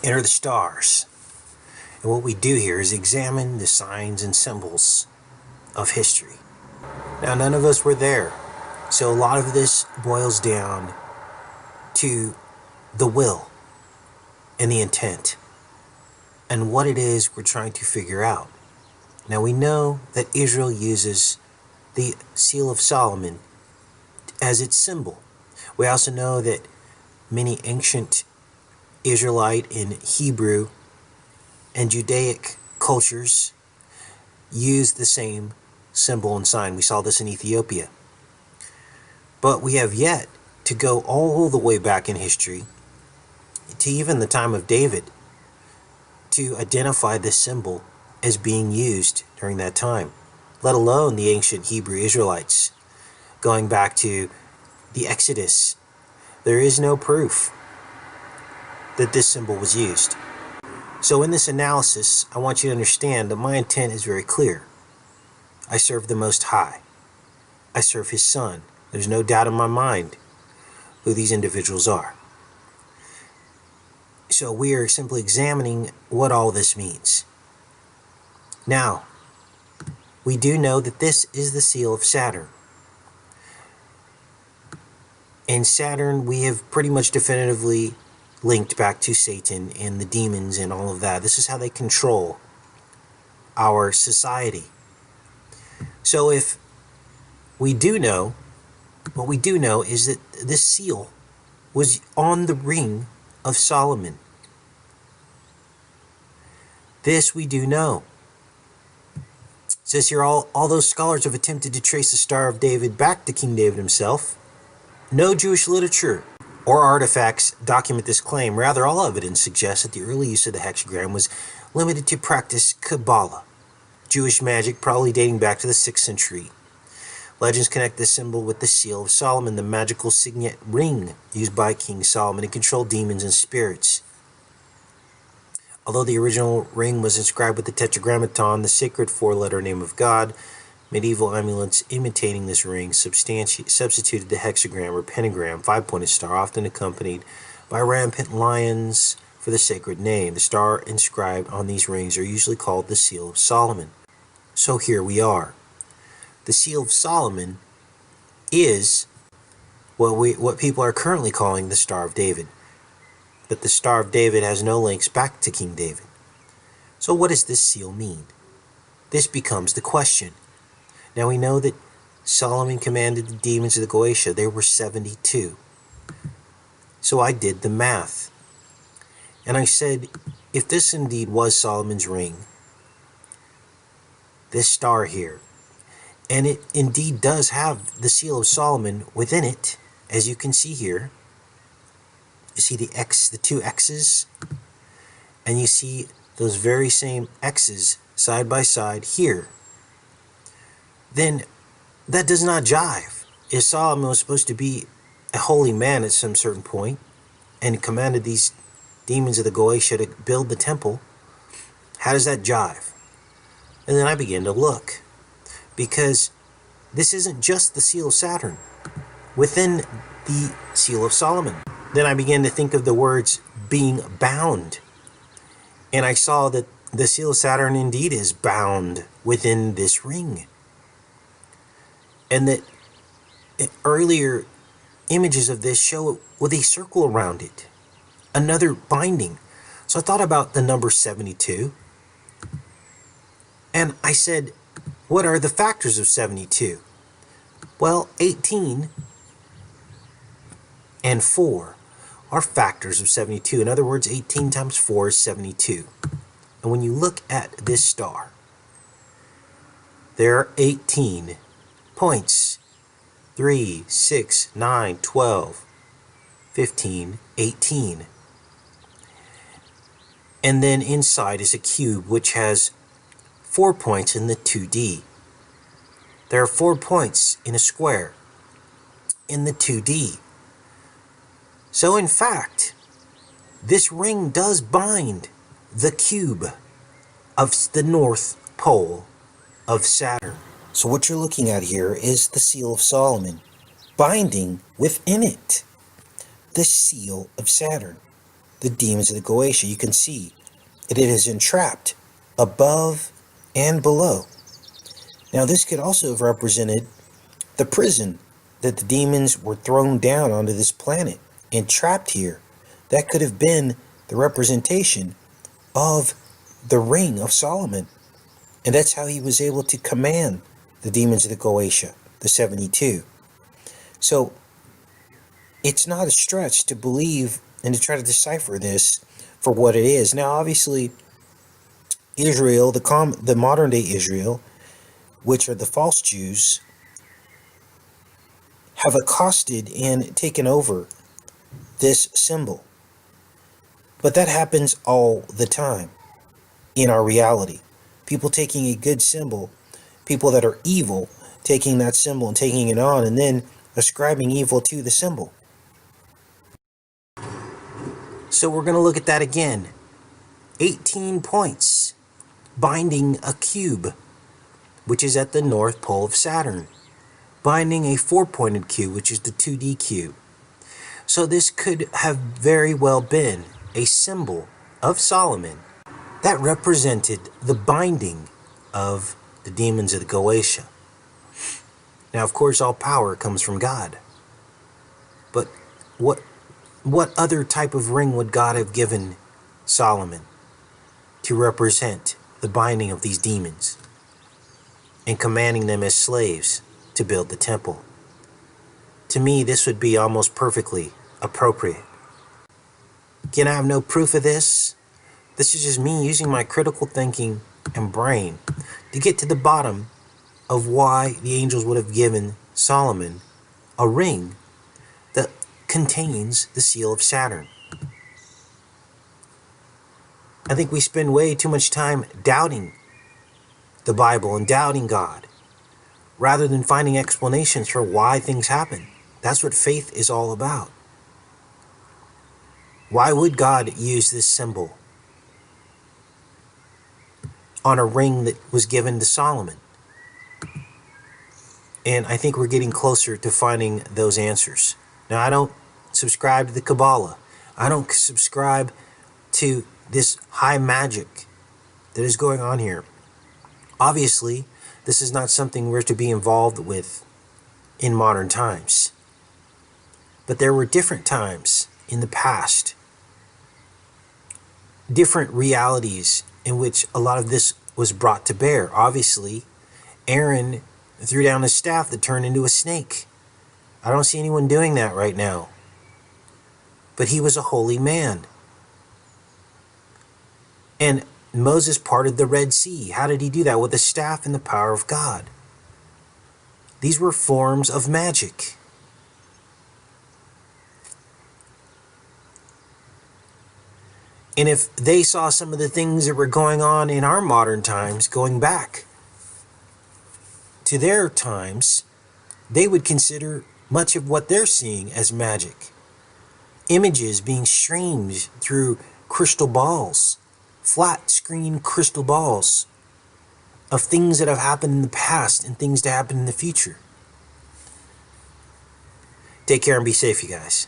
enter the stars. And what we do here is examine the signs and symbols of history. Now, none of us were there, so a lot of this boils down to the will and the intent and what it is we're trying to figure out. Now, we know that Israel uses the Seal of Solomon as its symbol. We also know that many ancient Israelite and Hebrew and Judaic cultures use the same symbol and sign. We saw this in Ethiopia. But we have yet to go all the way back in history to even the time of David to identify this symbol as being used during that time, let alone the ancient Hebrew Israelites. Going back to the Exodus, there is no proof that this symbol was used. So in this analysis, I want you to understand that my intent is very clear. I serve the Most High. I serve His Son. There's no doubt in my mind who these individuals are. So we are simply examining what all this means. Now, we do know that this is the seal of Saturn. And Saturn, we have pretty much definitively linked back to Satan and the demons and all of that. This is how they control our society. So if we do know, what we do know is that this seal was on the ring of Solomon. This we do know. It says here, all those scholars have attempted to trace the Star of David back to King David himself. No Jewish literature or artifacts document this claim. Rather, all evidence suggests that the early use of the hexagram was limited to practice Kabbalah, Jewish magic probably dating back to the 6th century. Legends connect this symbol with the Seal of Solomon, the magical signet ring used by King Solomon to control demons and spirits. Although the original ring was inscribed with the Tetragrammaton, the sacred four-letter name of God, medieval amulets imitating this ring substituted the hexagram or pentagram, five-pointed star, often accompanied by rampant lions for the sacred name. The star inscribed on these rings are usually called the Seal of Solomon. So here we are. The Seal of Solomon is what people are currently calling the Star of David. But the Star of David has no links back to King David. So what does this seal mean? This becomes the question. Now we know that Solomon commanded the demons of the Goetia. There were 72. So I did the math. And I said, if this indeed was Solomon's ring, this star here, and it indeed does have the Seal of Solomon within it, as you can see here. You see the two X's, and you see those very same X's side by side here. Then that does not jive. If Solomon was supposed to be a holy man at some certain point and commanded these demons of the Goetia to build the temple, how does that jive? And then I began to look, because this isn't just the Seal of Saturn within the Seal of Solomon. Then I began to think of the words being bound, and I saw that the Seal of Saturn indeed is bound within this ring, and that earlier images of this show it with a circle around it, another binding. So I thought about the number 72, and I said, what are the factors of 72? Well, 18 and 4 are factors of 72. In other words, 18 times 4 is 72. And when you look at this star, there are 18 points. 3, 6, 9, 12, 15, 18. And then inside is a cube which has 4 points in the 2D. There are 4 points in a square in the 2D. So in fact, this ring does bind the cube of the North Pole of Saturn. So what you're looking at here is the Seal of Solomon, binding within it the Seal of Saturn. the demons of the Goetia. You can see that it is entrapped above and below. Now this could also have represented the prison that the demons were thrown down onto this planet and trapped here. That could have been the representation of the ring of Solomon. And that's how he was able to command the demons of the Goetia, the 72. So it's not a stretch to believe and to try to decipher this for what it is. Now, obviously, Israel, the modern day Israel, which are the false Jews, have accosted and taken over this symbol. But that happens all the time in our reality. People taking a good symbol, people that are evil, taking that symbol and taking it on, and then ascribing evil to the symbol. So we're going to look at that again. 18 points binding a cube, which is at the north pole of Saturn, binding a 4-pointed cube, which is the 2D cube. So this could have very well been a symbol of Solomon that represented the binding of the demons of the Goetia. Now, of course, all power comes from God. But what other type of ring would God have given Solomon to represent the binding of these demons and commanding them as slaves to build the temple? To me, this would be almost perfectly appropriate. Again, I have no proof of this. This is just me using my critical thinking and brain to get to the bottom of why the angels would have given Solomon a ring that contains the seal of Saturn. I think we spend way too much time doubting the Bible and doubting God rather than finding explanations for why things happen. That's what faith is all about. Why would God use this symbol on a ring that was given to Solomon? And I think we're getting closer to finding those answers. Now, I don't subscribe to the Kabbalah. I don't subscribe to this high magic that is going on here. Obviously, this is not something we're to be involved with in modern times. But there were different times in the past, different realities in which a lot of this was brought to bear. Obviously, Aaron threw down his staff that turned into a snake. I don't see anyone doing that right now. But he was a holy man. And Moses parted the Red Sea. How did he do that? With the staff and the power of God. These were forms of magic. And if they saw some of the things that were going on in our modern times, going back to their times, they would consider much of what they're seeing as magic. Images being streamed through crystal balls, flat screen crystal balls of things that have happened in the past and things to happen in the future. Take care and be safe, you guys.